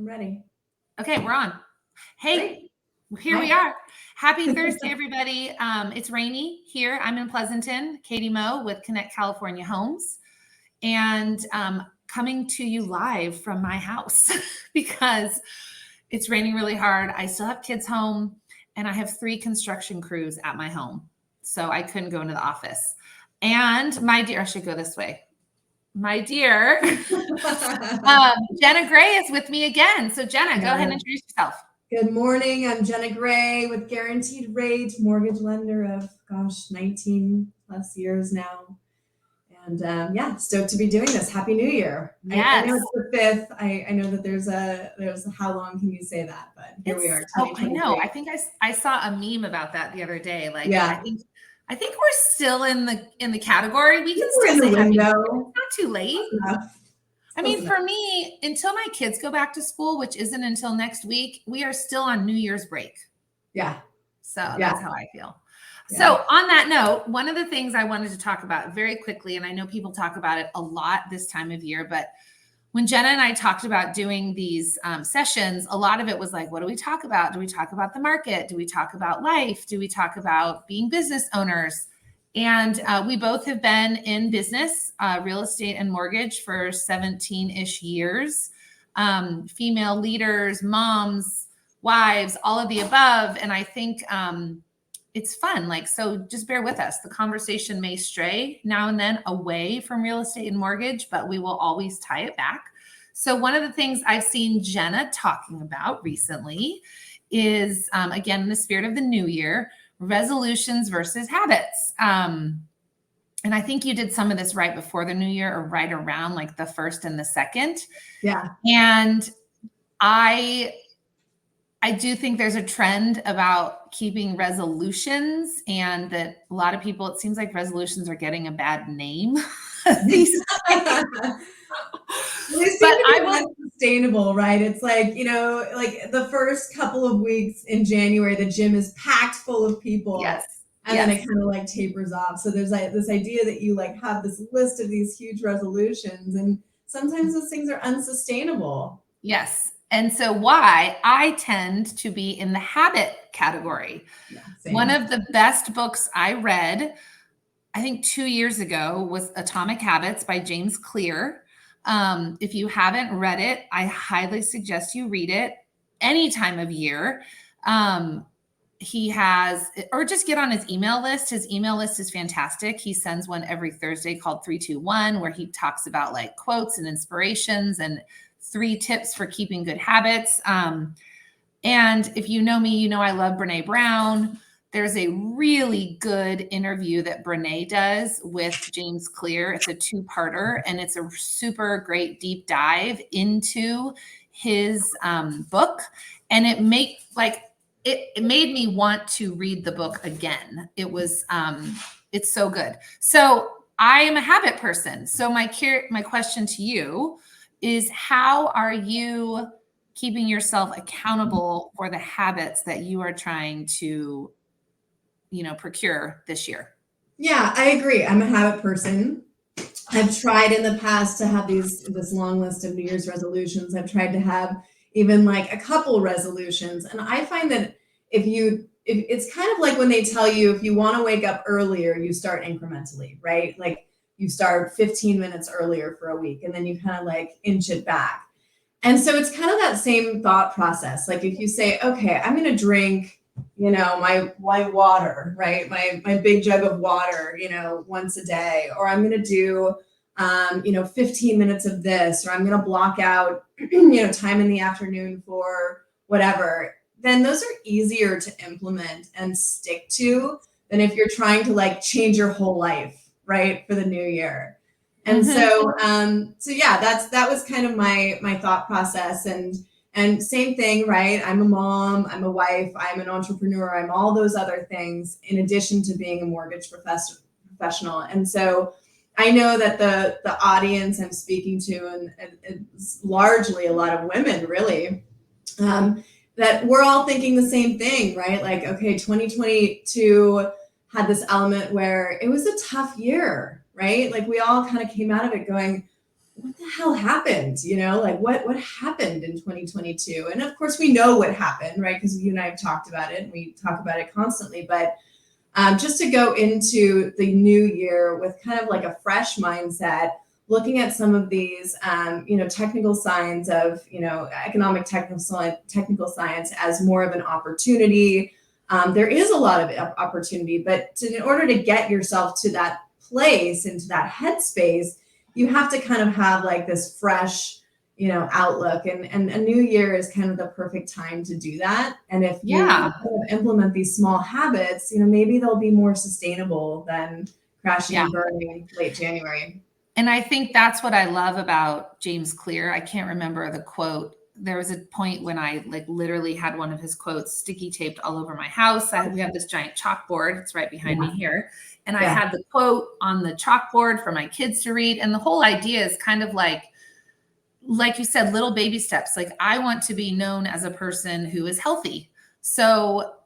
I'm ready. Okay, we're on. Hey, Great. here Hi. we are. Happy Thursday, everybody. It's rainy here. I'm in Pleasanton, Katie Moe with Connect California Homes, and coming to you live from my house because it's raining really hard. I still have kids home, and I have 3 construction crews at my home, so I couldn't go into the office. And my dear, I should go this way. My dear, Jenna Gray is with me again. So Jenna, go ahead and introduce yourself. Good morning. I'm Jenna Gray with Guaranteed Rate, mortgage lender of, 19 plus years now. And stoked to be doing this. Happy New Year. Yes. I know it's the 5th. I know that there's how long can you say that? But here we are. Oh, I know. I think I saw a meme about that the other day. Like, yeah. I think we're still in the category. We can still say happy. It's not too late. I mean, for me, until my kids go back to school, which isn't until next week, we are still on New Year's break. Yeah. So that's how I feel. Yeah. So on that note, one of the things I wanted to talk about very quickly, and I know people talk about it a lot this time of year, but when Jenna and I talked about doing these sessions, a lot of it was like, what do we talk about? Do we talk about the market? Do we talk about life? Do we talk about being business owners? And we both have been in business, real estate and mortgage for 17-ish years. Female leaders, moms, wives, all of the above. And I think it's fun. So just bear with us. The conversation may stray now and then away from real estate and mortgage, but we will always tie it back. So one of the things I've seen Jenna talking about recently is, again, in the spirit of the new year, resolutions versus habits. And I think you did some of this right before the new year or right around like the 1st and the 2nd. Yeah. And I do think there's a trend about keeping resolutions, and that a lot of people, it seems like resolutions are getting a bad name these days. But unsustainable, right? It's like, like the first couple of weeks in January, the gym is packed full of people. Yes. And then it kind of tapers off. So there's this idea that you have this list of these huge resolutions, and sometimes those things are unsustainable. Yes. And so why I tend to be in the habit category. Yeah, one of the best books I read, I think 2 years ago, was Atomic Habits by James Clear. If you haven't read it, I highly suggest you read it any time of year. He has, or just get on his email list. His email list is fantastic. He sends one every Thursday called 321, where he talks about quotes and inspirations and 3 tips for keeping good habits. And if you know me, you know I love Brene Brown. There's a really good interview that Brene does with James Clear. It's a 2-parter, and it's a super great deep dive into his book. And it made me want to read the book again. It was, it's so good. So I am a habit person. So my question to you is, how are you keeping yourself accountable for the habits that you are trying to, procure this year? Yeah, I agree. I'm a habit person. I've tried in the past to have this long list of New Year's resolutions. I've tried to have even a couple resolutions. And I find that if it's kind of like when they tell you, if you want to wake up earlier, you start incrementally, right? You start 15 minutes earlier for a week, and then you kind of inch it back. And so it's kind of that same thought process. If you say, okay, I'm going to drink, my water, right? My big jug of water, once a day, or I'm going to do, 15 minutes of this, or I'm going to block out, time in the afternoon for whatever, then those are easier to implement and stick to than if you're trying to change your whole life, right, for the new year. And so yeah, that was kind of my thought process. And same thing, right? I'm a mom, I'm a wife, I'm an entrepreneur, I'm all those other things in addition to being a mortgage professional. And so I know that the audience I'm speaking to, and it's largely a lot of women, really, that we're all thinking the same thing, right? Okay, 2022 had this element where it was a tough year, right? We all kind of came out of it going, what the hell happened? Like what happened in 2022? And of course we know what happened, right? Because you and I have talked about it and we talk about it constantly. But just to go into the new year with kind of like a fresh mindset, looking at some of these, technical signs of, economic technical science as more of an opportunity. There is a lot of opportunity, but in order to get yourself to that place, into that headspace, you have to kind of have like this fresh, outlook, and a new year is kind of the perfect time to do that. And if you Yeah. kind of implement these small habits, maybe they'll be more sustainable than crashing Yeah. and burning late January. And I think that's what I love about James Clear. I can't remember the quote. There was a point when I like literally had one of his quotes sticky taped all over my house. We have this giant chalkboard. It's right behind me here. And I had the quote on the chalkboard for my kids to read. And the whole idea is kind of like you said, little baby steps. Like I want to be known as a person who is healthy. So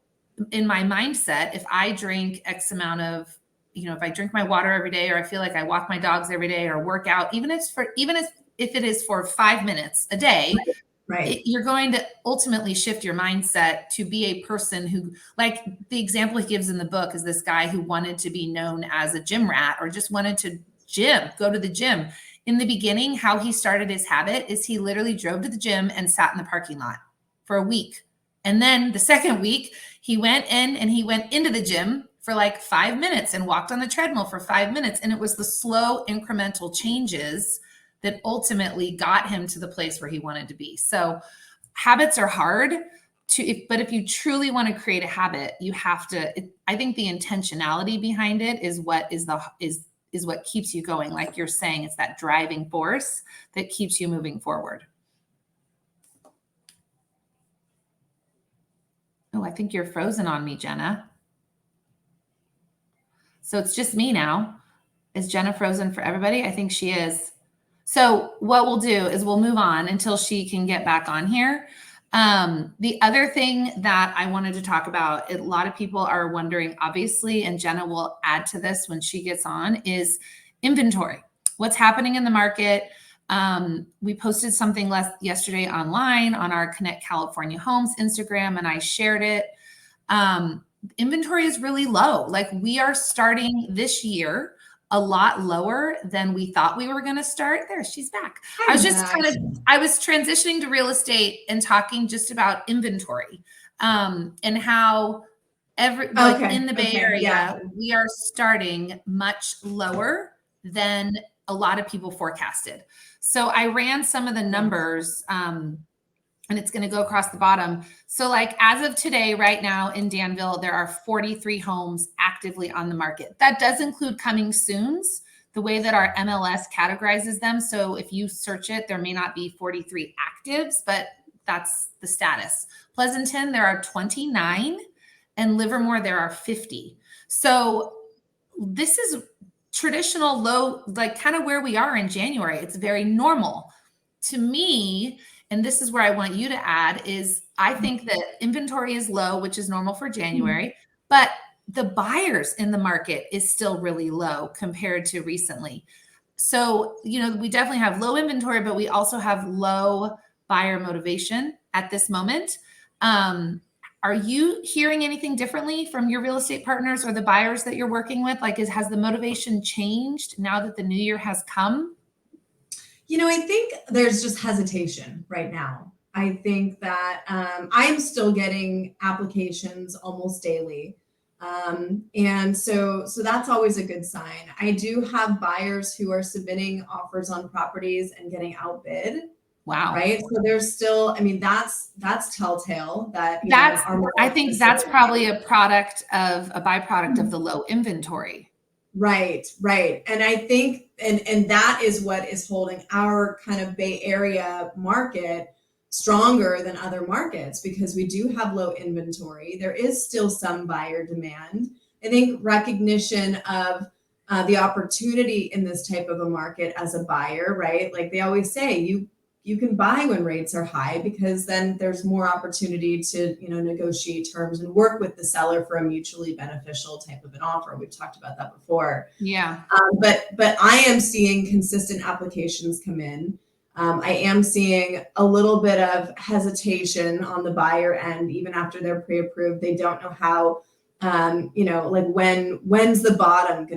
in my mindset, if I drink X amount of, if I drink my water every day, or I feel like I walk my dogs every day or work out, even if it is for 5 minutes a day, Right. you're going to ultimately shift your mindset to be a person who, like the example he gives in the book is this guy who wanted to be known as a gym rat or just wanted to go to the gym. In the beginning, how he started his habit is he literally drove to the gym and sat in the parking lot for a week. And then the second week, he went into the gym for like 5 minutes and walked on the treadmill for 5 minutes. And it was the slow incremental changes that ultimately got him to the place where he wanted to be. So habits are hard but if you truly want to create a habit, you have to, I think the intentionality behind it is what is what keeps you going. Like you're saying, it's that driving force that keeps you moving forward. Oh, I think you're frozen on me, Jenna. So it's just me now. Is Jenna frozen for everybody? I think she is. So what we'll do is we'll move on until she can get back on here. The other thing that I wanted to talk about, a lot of people are wondering, obviously, and Jenna will add to this when she gets on, is inventory. What's happening in the market? We posted something yesterday online on our Connect California Homes Instagram, and I shared it. Inventory is really low. Like we are starting this year a lot lower than we thought we were going to start. There, she's back. I was transitioning to real estate and talking just about inventory, and how in the Bay Area, we are starting much lower than a lot of people forecasted. So I ran some of the numbers, and it's going to go across the bottom. So like as of today, right now in Danville, there are 43 homes actively on the market. That does include coming soons, the way that our MLS categorizes them. So if you search it, there may not be 43 actives, but that's the status. Pleasanton, there are 29, and Livermore, there are 50. So this is traditional low, like kind of where we are in January. It's very normal to me. And this is where I want you to add is I think that inventory is low, which is normal for January, but the buyers in the market is still really low compared to recently. So, we definitely have low inventory, but we also have low buyer motivation at this moment. Are you hearing anything differently from your real estate partners or the buyers that you're working with? Like, has the motivation changed now that the new year has come? I think there's just hesitation right now. I think that I'm still getting applications almost daily. And so that's always a good sign. I do have buyers who are submitting offers on properties and getting outbid. Wow. Right. So there's still, that's telltale that, I think that's probably a byproduct of the low inventory. Right. And I think, and that is what is holding our kind of Bay Area market stronger than other markets, because we do have low inventory. There is still some buyer demand. I think recognition of the opportunity in this type of a market as a buyer, right? Like they always say, you you can buy when rates are high, because then there's more opportunity to, negotiate terms and work with the seller for a mutually beneficial type of an offer. We've talked about that before. Yeah. But I am seeing consistent applications come in. I am seeing a little bit of hesitation on the buyer end, even after they're pre-approved. They don't know how, like when's the bottom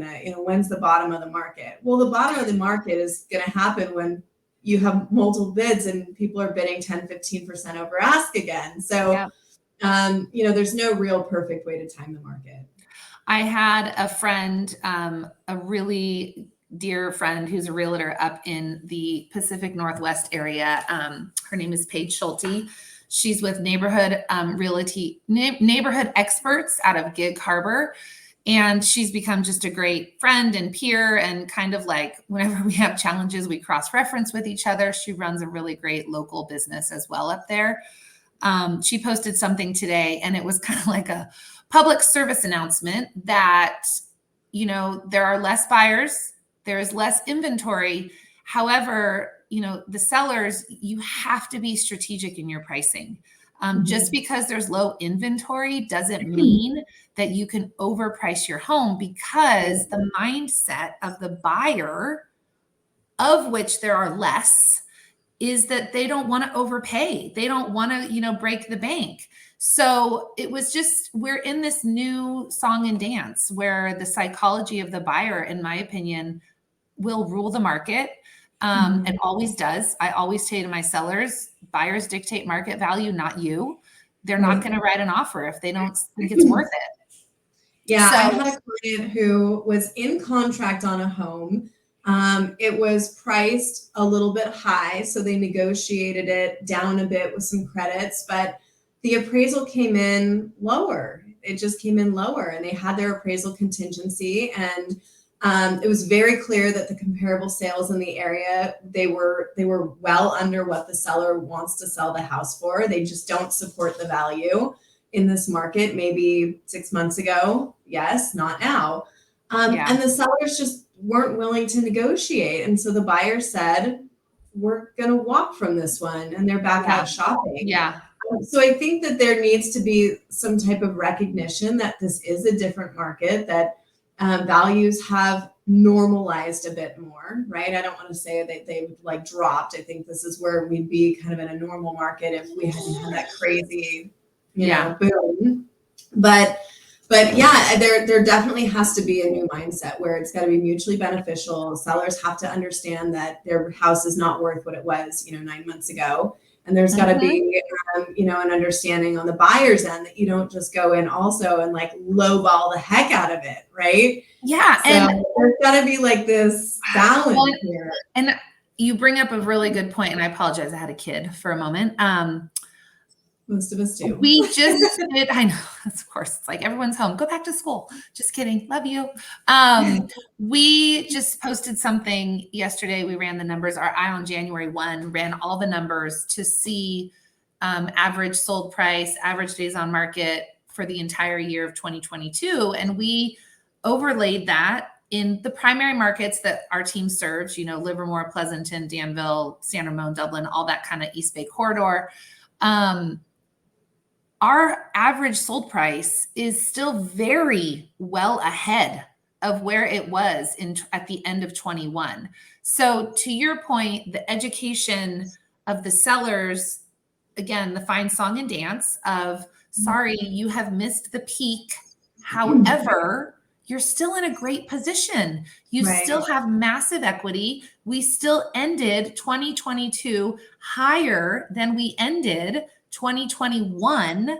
when's the bottom of the market? Well, the bottom of the market is gonna happen when you have multiple bids and people are bidding 10-15% over ask again. So, there's no real perfect way to time the market. I had a friend, a really dear friend who's a realtor up in the Pacific Northwest area. Her name is Paige Schulte. She's with Neighborhood Neighborhood Experts out of Gig Harbor. And she's become just a great friend and peer, and kind of like whenever we have challenges, we cross-reference with each other. She runs a really great local business as well up there. She posted something today, and it was kind of like a public service announcement that, there are less buyers, there is less inventory. However, the sellers, you have to be strategic in your pricing. Just because there's low inventory doesn't mean that you can overprice your home, because the mindset of the buyer, of which there are less, is that they don't want to overpay. They don't want to, break the bank. So it was just, we're in this new song and dance where the psychology of the buyer, in my opinion, will rule the market. It always does. I always say to my sellers, buyers dictate market value, not you. They're not going to write an offer if they don't think it's worth it. Yeah, I had a client who was in contract on a home. It was priced a little bit high, so they negotiated it down a bit with some credits, but the appraisal came in lower. It just came in lower, and they had their appraisal contingency, and it was very clear that the comparable sales in the area, they were well under what the seller wants to sell the house for. They just don't support the value in this market. Maybe 6 months ago, yes, not now. And the sellers just weren't willing to negotiate. And so the buyer said, we're going to walk from this one, and they're back out shopping. Yeah. So I think that there needs to be some type of recognition that this is a different market, that values have normalized a bit more, right? I don't want to say that they've like dropped. I think this is where we'd be kind of in a normal market if we hadn't had that crazy, boom. But yeah, there definitely has to be a new mindset where it's got to be mutually beneficial. Sellers have to understand that their house is not worth what it was, 9 months ago. And there's got to be, an understanding on the buyer's end that you don't just go in also and like lowball the heck out of it, right? Yeah. So and there's got to be like this balance here. And you bring up a really good point, and I apologize, I had a kid for a moment. Most of us do. We just did, I know, of course, it's like everyone's home. Go back to school. Just kidding. Love you. We just posted something yesterday. We ran the numbers. Our Eye on January 1 ran all the numbers to see average sold price, average days on market for the entire year of 2022. And we overlaid that in the primary markets that our team serves, Livermore, Pleasanton, Danville, San Ramon, Dublin, all that kind of East Bay corridor. Our average sold price is still very well ahead of where it was at the end of 21. So to your point, the education of the sellers, again, the fine song and dance of, sorry, you have missed the peak. However, you're still in a great position. You still have massive equity. We still ended 2022 higher than we ended 2021.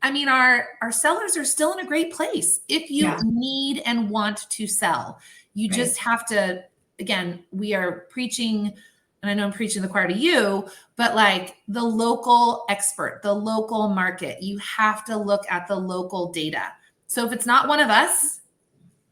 I mean, our sellers are still in a great place. If you need and want to sell, you just have to, again, we are preaching, and I know I'm preaching the choir to you, but like the local expert, the local market, you have to look at the local data. So if it's not one of us,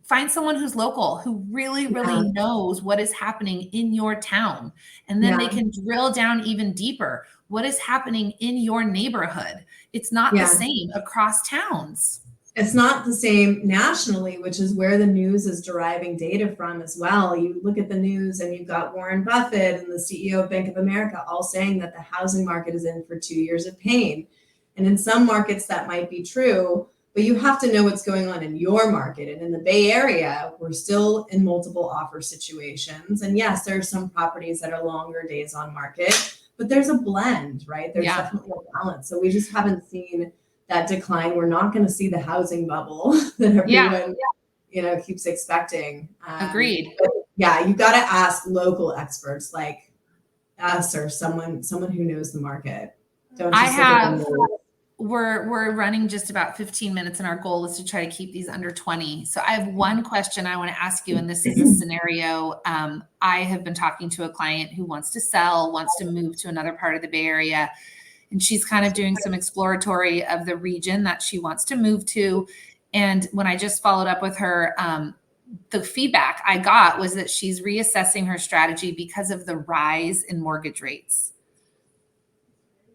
find someone who's local, who really, really knows what is happening in your town. And then they can drill down even deeper. What is happening in your neighborhood? It's not the same across towns. It's not the same nationally, which is where the news is deriving data from as well. You look at the news and you've got Warren Buffett and the CEO of Bank of America all saying that the housing market is in for 2 years of pain. And in some markets that might be true, but you have to know what's going on in your market. And in the Bay Area, we're still in multiple offer situations. And yes, there are some properties that are longer days on market, but there's a blend, right? There's definitely a balance. So we just haven't seen that decline. We're not going to see the housing bubble that everyone, keeps expecting. Agreed. Yeah, you got to ask local experts like us or someone who knows the market. Don't just we're running just about 15 minutes and our goal is to try to keep these under 20. So I have one question I want to ask you, and this is a scenario. I have been talking to a client who wants to sell, wants to move to another part of the Bay Area. And she's kind of doing some exploratory of the region that she wants to move to. And when I just followed up with her, the feedback I got was that she's reassessing her strategy because of the rise in mortgage rates.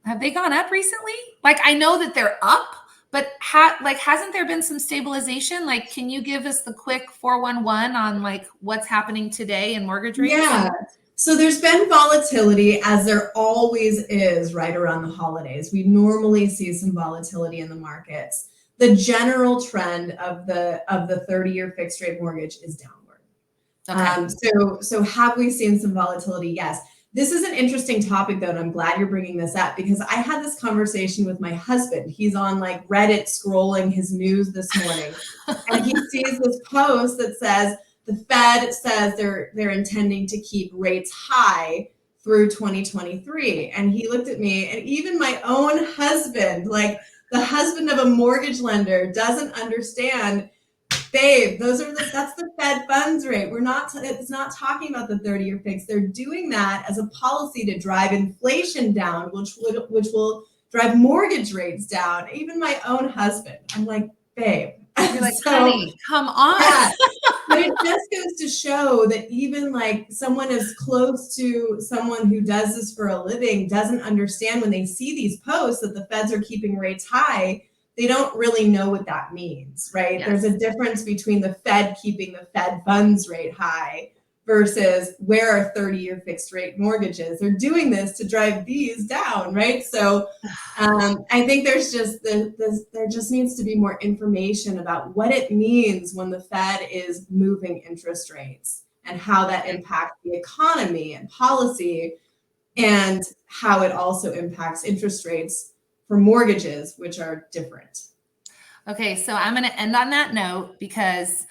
Have they gone up recently? Like, I know that they're up, but hasn't there been some stabilization? Like, can you give us the quick 411 on like what's happening today in mortgage rates? Yeah. So there's been volatility, as there always is right around the holidays. We normally see some volatility in the markets. The general trend of the 30-year fixed rate mortgage is downward. Okay. So have we seen some volatility? Yes. This is an interesting topic, though, and I'm glad you're bringing this up because I had this conversation with my husband. He's on like Reddit scrolling his news this morning, and he sees this post that says, the Fed says they're intending to keep rates high through 2023. And he looked at me, and even my own husband, like the husband of a mortgage lender, doesn't understand, babe, that's the Fed funds rate. It's not talking about the 30-year fix. They're doing that as a policy to drive inflation down, which will drive mortgage rates down. Even my own husband. I'm like, babe. You're like, honey, come on. Yeah. But it just goes to show that even like someone as close to someone who does this for a living doesn't understand when they see these posts that the Feds are keeping rates high, they don't really know what that means, right? Yes. There's a difference between the Fed keeping the Fed funds rate high versus where are 30-year fixed rate mortgages. They're doing this to drive these down, right? So I think there just needs to be more information about what it means when the Fed is moving interest rates and how that impacts the economy and policy, and how it also impacts interest rates for mortgages, which are different. Okay, so I'm going to end on that note because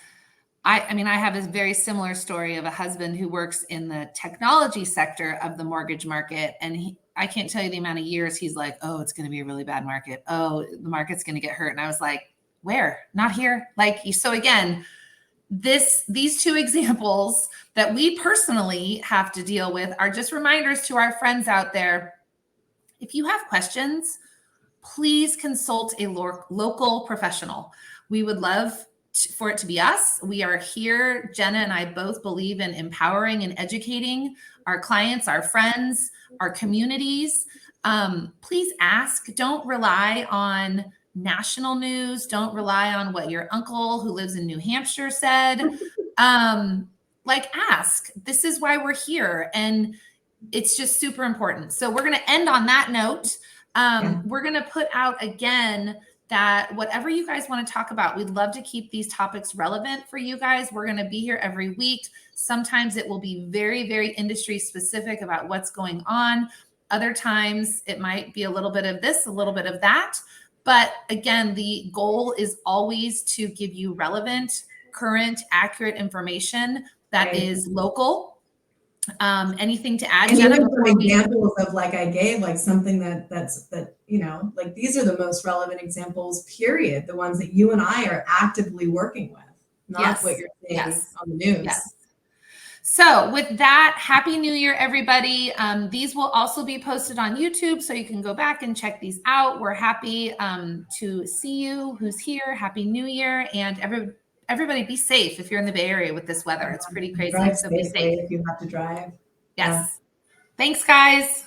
I have a very similar story of a husband who works in the technology sector of the mortgage market. And I can't tell you the amount of years he's like, oh, it's going to be a really bad market. Oh, the market's going to get hurt. And I was like, where? Not here. So again, these two examples that we personally have to deal with are just reminders to our friends out there. If you have questions, please consult a local professional. We would love for it to be us. We are here. Jenna and I both believe in empowering and educating our clients, our friends, our communities. Please ask. Don't rely on national news. Don't rely on what your uncle who lives in New Hampshire said. Ask. This is why we're here. And it's just super important. So we're going to end on that note. We're going to put out again that whatever you guys want to talk about, we'd love to keep these topics relevant for you guys. We're going to be here every week. Sometimes it will be very, very industry specific about what's going on. Other times it might be a little bit of this, a little bit of that. But again, the goal is always to give you relevant, current, accurate information that is local. Anything to add, Jenna? Some examples of I gave something that's these are the most relevant examples, period. The ones that you and I are actively working with, not what you're seeing on the news. Yes. So with that, Happy New Year, everybody. These will also be posted on YouTube, so you can go back and check these out. We're happy to see you who's here. Happy New Year. And everybody be safe if you're in the Bay Area with this weather. It's pretty crazy. Drive so be safe if you have to drive. Yes. Thanks, guys.